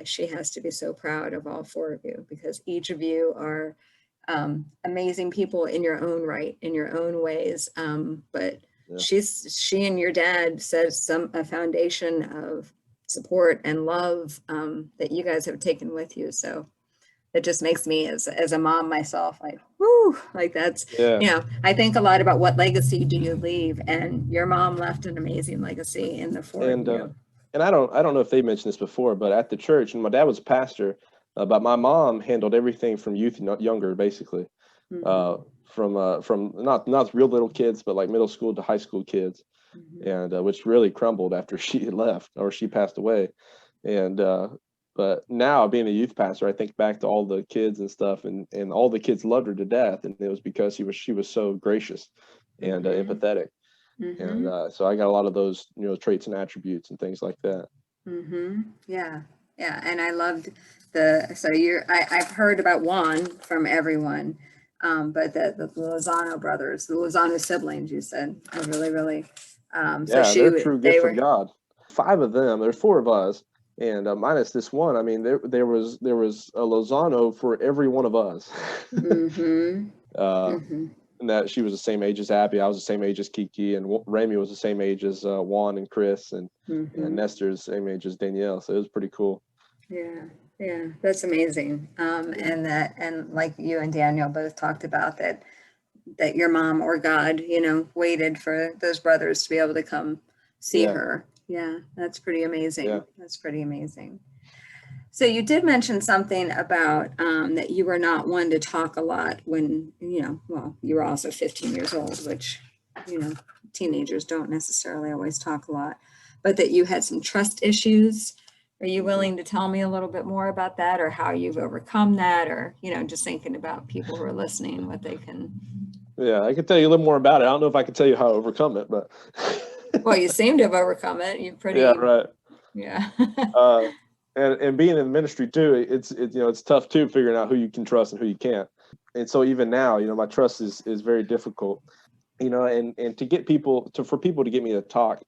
she has to be so proud of all 4 of you, because each of you are amazing people in your own right, in your own ways. But Yeah. she and your dad says a foundation of support and love that you guys have taken with you. So it just makes me, as a mom myself, like, whoo, like that's, Yeah. I think a lot about what legacy do you leave, and your mom left an amazing legacy in the 4 of And you. and I don't know if they mentioned this before, but at the church, and my dad was a pastor, but my mom handled everything from youth, not younger, basically, Mhm, uh, from not real little kids, but like middle school to high school kids, mhm. and which really crumbled after she had left, or she passed away. And but now, being a youth pastor, I think back to all the kids and stuff, and all the kids loved her to death, and it was because she was so gracious and Mhm, empathetic. And mhm, so I got a lot of those traits and attributes and things like that. mhm. Yeah, yeah. And I loved I've heard about Juan from everyone, but the Lozano brothers, the Lozano siblings, you said, are really, really, Yeah, they're a true gift they from were, God. 5 of them. There's 4 of us, and minus this one. I mean, there was a Lozano for every one of us. mhm, uh, mhm, and that she was the same age as Abby. I was the same age as Kiki, and Rami was the same age as Juan and Chris, and mhm. Nestor's the same age as Danielle. So it was pretty cool. Yeah, yeah, that's amazing. Yeah, And like you and Daniel both talked about that your mom or God, waited for those brothers to be able to come see yeah, her. Yeah, that's pretty yeah. amazing. That's pretty amazing. So you did mention something about that you were not one to talk a lot when, well, you were also 15 years old, which teenagers don't necessarily always talk a lot, but that you had some trust issues. Are you willing to tell me a little bit more about that, or how you've overcome that, or, just thinking about people who are listening, what they can. Yeah, I can tell you a little more about it. I don't know if I can tell you how to overcome it, but. Well, you seem to have overcome it. You're pretty. Yeah, right. Yeah. And being in ministry too, it's tough too, figuring out who you can trust and who you can't. And so even now, my trust is very difficult, and to get for people to get me to talk,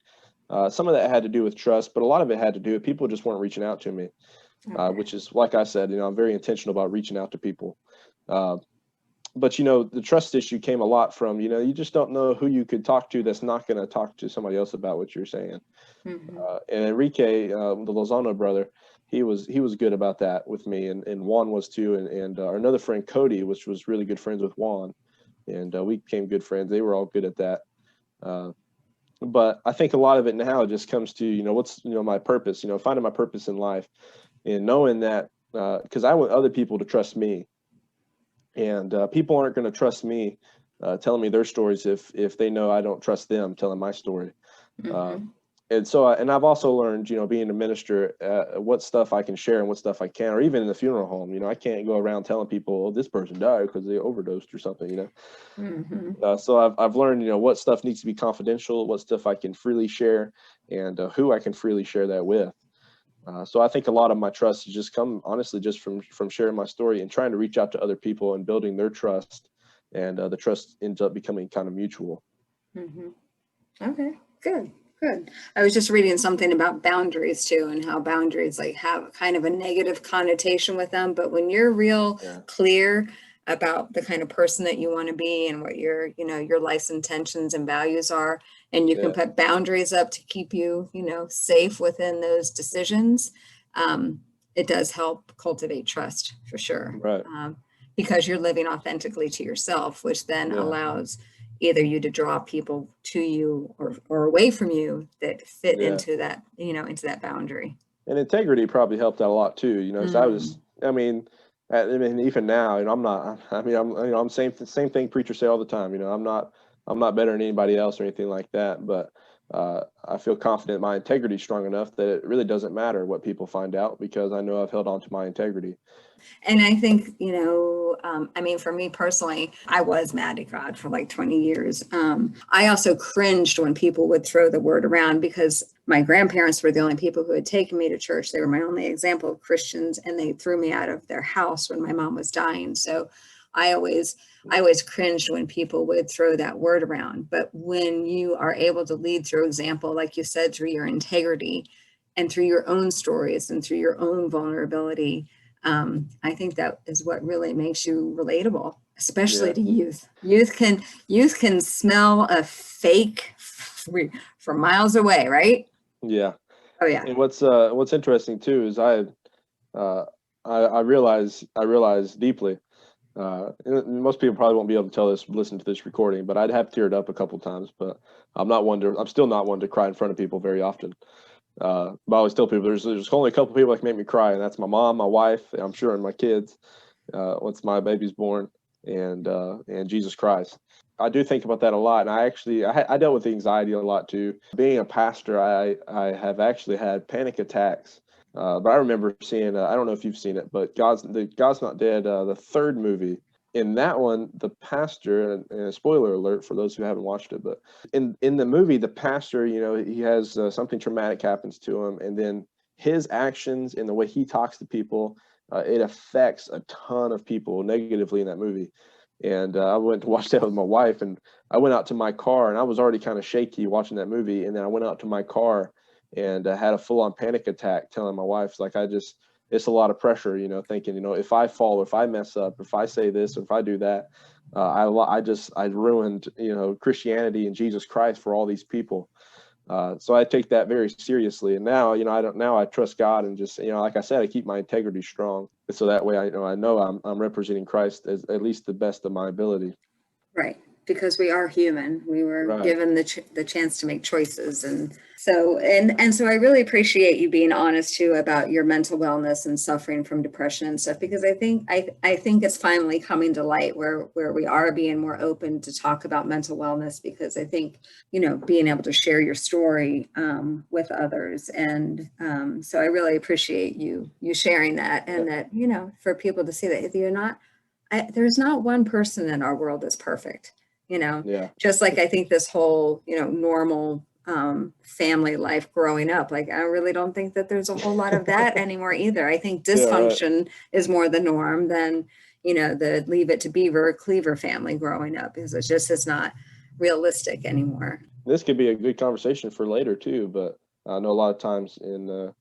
some of that had to do with trust, but a lot of it had to do with people just weren't reaching out to me, Okay. which is, like I said, I'm very intentional about reaching out to people. But the trust issue came a lot from, you just don't know who you could talk to that's not going to talk to somebody else about what you're saying. Mhm. And Enrique, the Lozano brother, he was good about that with me, and Juan was too, and our another friend Cody, which was really good friends with Juan, and we became good friends. They were all good at that. But I think a lot of it now just comes to what's my purpose, finding my purpose in life, and knowing that because I want other people to trust me, and people aren't going to trust me telling me their stories if they know I don't trust them telling my story. Mhm. And so, and I've also learned, being a minister, what stuff I can share and what stuff I can't, or even in the funeral home, I can't go around telling people, oh, this person died because they overdosed or something, Mhm. So I've learned, what stuff needs to be confidential, what stuff I can freely share, and who I can freely share that with. So I think a lot of my trust has just come, honestly, just from sharing my story and trying to reach out to other people and building their trust, and the trust ends up becoming kind of mutual. Mhm. Okay, good, good. I was just reading something about boundaries too, and how boundaries like have kind of a negative connotation with them. But when you're real Yeah. clear about the kind of person that you want to be and what your life's intentions and values are, and you can Yeah. put boundaries up to keep you, safe within those decisions, it does help cultivate trust for sure. Right. Because you're living authentically to yourself, which then Yeah. allows either you to draw people to you or away from you that fit Yeah. into that, into that boundary. And integrity probably helped out a lot too, because Mm. I mean, even now, I'm not, I'm same thing preachers say all the time, I'm not better than anybody else or anything like that, but I feel confident my integrity is strong enough that it really doesn't matter what people find out because I know I've held on to my integrity. And I think, I mean, for me personally, I was mad at God for like 20 years. I also cringed when people would throw the word around because my grandparents were the only people who had taken me to church. They were my only example of Christians, and they threw me out of their house when my mom was dying. So I always cringed when people would throw that word around. But when you are able to lead through example, like you said, through your integrity and through your own stories and through your own vulnerability, I think that is what really makes you relatable, especially Yeah. to youth. Youth can smell a fake from miles away, right? Yeah. Oh yeah. And what's interesting too is uh, I realize deeply. And most people probably won't be able to listen to this recording, but I'd have teared up a couple times. But I'm still not one to cry in front of people very often. But I always tell people there's only a couple people that can make me cry, and that's my mom, my wife, I'm sure, and my kids. Once my baby's born, and Jesus Christ. I do think about that a lot, and I dealt with anxiety a lot too. Being a pastor, I have actually had panic attacks. But I remember seeing I don't know if you've seen it, but God's Not Dead, the third movie. In that one, the pastor, and a spoiler alert for those who haven't watched it, but in the movie, the pastor, he has something traumatic happens to him, and then his actions and the way he talks to people, it affects a ton of people negatively in that movie. And I went to watch that with my wife, and I went out to my car, and I was already kind of shaky watching that movie, and then I went out to my car and had a full-on panic attack, telling my wife, like, it's a lot of pressure, thinking, if I fall, if I mess up, if I say this, or if I do that, I ruined, Christianity and Jesus Christ for all these people. So I take that very seriously. And now, I trust God, and just, like I said, I keep my integrity strong. So that way I know I'm representing Christ as at least the best of my ability. Right. because we are human. We were Right. given the chance to make choices. And so I really appreciate you being honest too about your mental wellness and suffering from depression and stuff, because I think it's finally coming to light where we are being more open to talk about mental wellness, because I think, being able to share your story with others. And so I really appreciate you sharing that, and that, for people to see that you're not, there's not one person in our world that's perfect, Yeah. just like I think this whole, normal family life growing up, like I really don't think that there's a whole lot of that anymore either. I think Yeah, right. dysfunction is more the norm than, the Leave It to Beaver or Cleaver family growing up, because it's not realistic anymore. This could be a good conversation for later too, but I know a lot of times in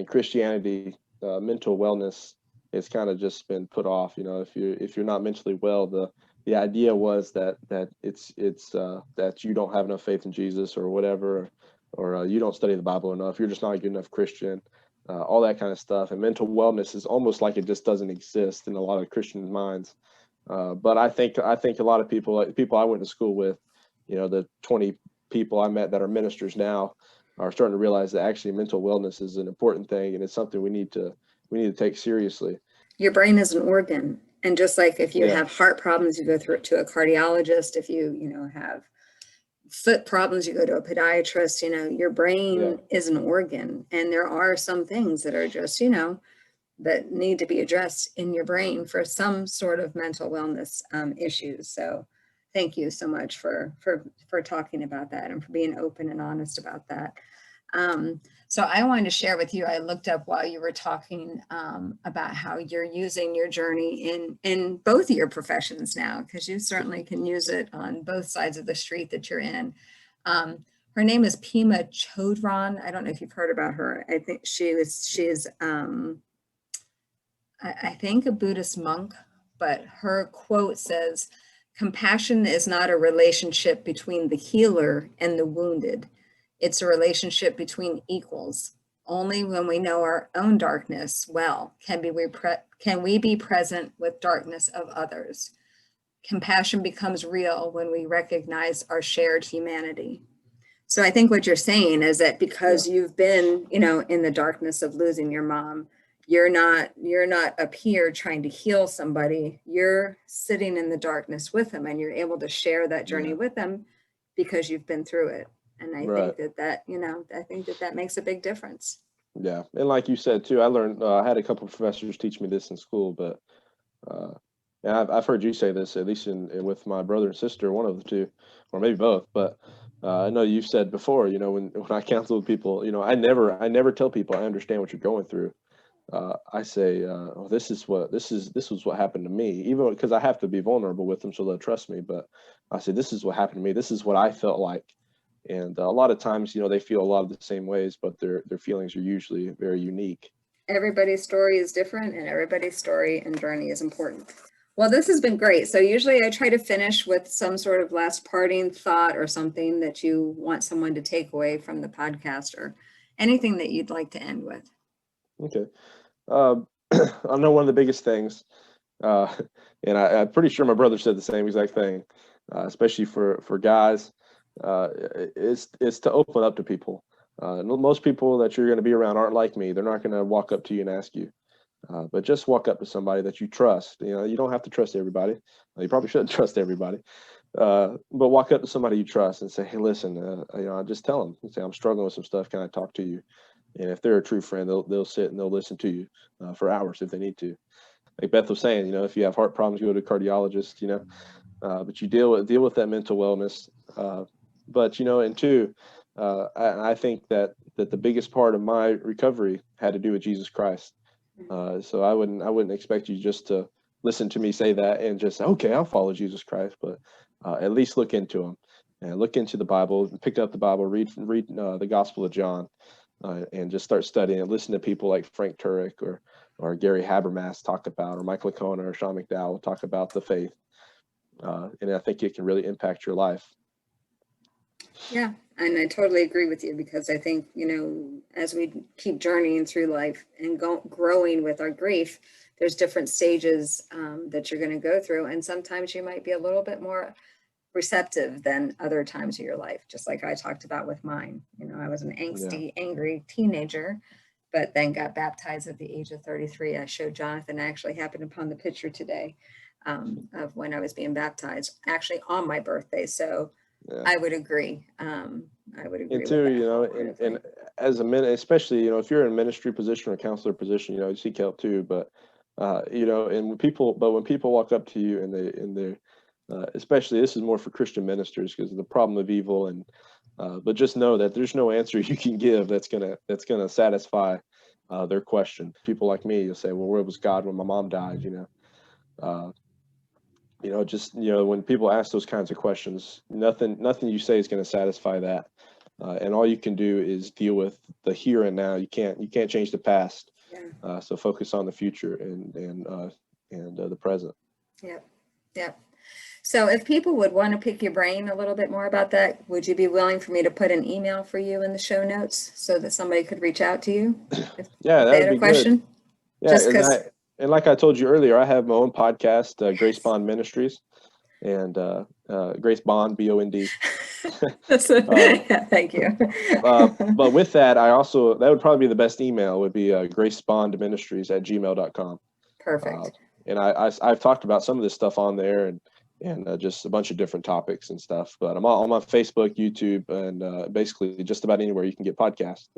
Christianity, mental wellness has kind of just been put off. If you're not mentally well, the idea was that it's that you don't have enough faith in Jesus or whatever, or you don't study the Bible enough. You're just not a good enough Christian. All that kind of stuff. And mental wellness is almost like it just doesn't exist in a lot of Christian minds. But I think a lot of people, like people I went to school with, the 20 people I met that are ministers now, are starting to realize that actually mental wellness is an important thing, and it's something we need to take seriously. Your brain is an organ, and just like if you Yeah. have heart problems, you go through to a cardiologist. If you have foot problems, you go to a podiatrist. Your brain Yeah. is an organ, and there are some things that are just that need to be addressed in your brain for some sort of mental wellness issues. So thank you so much for talking about that and for being open and honest about that. So I wanted to share with you, I looked up while you were talking about how you're using your journey in both of your professions now, because you certainly can use it on both sides of the street that you're in. Her name is Pema Chodron. I don't know if you've heard about her. I think she's I think a Buddhist monk, but her quote says, "Compassion is not a relationship between the healer and the wounded. It's a relationship between equals. Only when we know our own darkness well can we be present with darkness of others. Compassion becomes real when we recognize our shared humanity." So I think what you're saying is that because you've been, in the darkness of losing your mom, you're not up here trying to heal somebody. You're sitting in the darkness with them, and you're able to share that journey with them because you've been through it. And I Right. think that makes a big difference. Yeah, and like you said too, I learned. I had a couple of professors teach me this in school, but and I've heard you say this at least with my brother and sister, one of the two, or maybe both. But I know you've said before, when I counsel with people, I never tell people I understand what you're going through. I say, oh, this was what happened to me, even because I have to be vulnerable with them so they'll trust me. But I say, this is what happened to me. This is what I felt like. And a lot of times, they feel a lot of the same ways, but their feelings are usually very unique. Everybody's story is different, and everybody's story and journey is important. Well, this has been great. So usually I try to finish with some sort of last parting thought or something that you want someone to take away from the podcast, or anything that you'd like to end with. Okay. I know one of the biggest things, and I'm pretty sure my brother said the same exact thing, especially for guys, is to open up to people. Most people that you're going to be around aren't like me. They're not going to walk up to you and ask you, but just walk up to somebody that you trust. You don't have to trust everybody. You probably shouldn't trust everybody, but walk up to somebody you trust and say, "Hey, listen, just tell them. Say, I'm struggling with some stuff. Can I talk to you?" And if they're a true friend, they'll sit and they'll listen to you for hours if they need to. Like Beth was saying, if you have heart problems, you go to a cardiologist. But you deal with that mental wellness. But and two, I think that the biggest part of my recovery had to do with Jesus Christ. So I wouldn't expect you just to listen to me say that and just say, okay, I'll follow Jesus Christ, but at least look into him and look into the Bible, pick up the Bible, read the Gospel of John. And just start studying and listen to people like Frank Turek or Gary Habermas talk about, or Michael Licona or Sean McDowell talk about the faith. And I think it can really impact your life. Yeah, and I totally agree with you, because I think, as we keep journeying through life and growing with our grief, there's different stages that you're going to go through. And sometimes you might be a little bit more receptive than other times of your life, just like I talked about with mine. I was an angsty, angry teenager, but then got baptized at the age of 33. I showed Jonathan, I actually happened upon the picture today of when I was being baptized, actually on my birthday. So Yeah. I would agree. I would agree. And too, with that and as a minute, especially, if you're in a ministry position or counselor position, you seek help too. But and when people walk up to you and they're especially, this is more for Christian ministers because of the problem of evil, and but just know that there's no answer you can give that's gonna satisfy their question. People like me, you'll say, well, where was God when my mom died? When people ask those kinds of questions, nothing you say is going to satisfy that. And all you can do is deal with the here and now. You can't change the past. Yeah. So focus on the future and the present. Yep. So if people would want to pick your brain a little bit more about that, would you be willing for me to put an email for you in the show notes so that somebody could reach out to you? If Yeah, they that had would a be question? good. Yeah, Just because. and like I told you earlier, I have my own podcast, Grace Bond Ministries, and Grace Bond, BOND. Yeah, thank you. But with that, that would probably be the best email would be gracebondministries@gmail.com. Perfect. And I've talked about some of this stuff on there and just a bunch of different topics and stuff. But I'm on Facebook, YouTube, and basically just about anywhere you can get podcasts.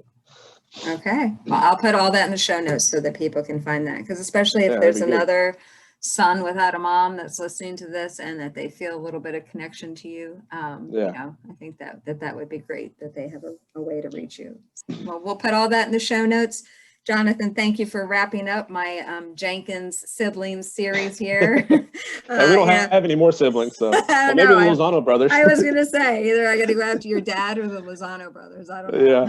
Okay. Well, I'll put all that in the show notes so that people can find that. Because especially if Yeah, there's that'd be good. another son without a mom that's listening to this and that they feel a little bit of connection to you, Yeah. I think that would be great that they have a way to reach you. Well, we'll put all that in the show notes. Jonathan, thank you for wrapping up my Jenkins siblings series here. And we don't have any more siblings, so well, maybe the Lozano brothers. I was going to say, either I got to go after your dad or the Lozano brothers. I don't know. Yeah.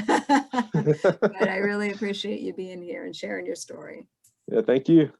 But I really appreciate you being here and sharing your story. Yeah, thank you.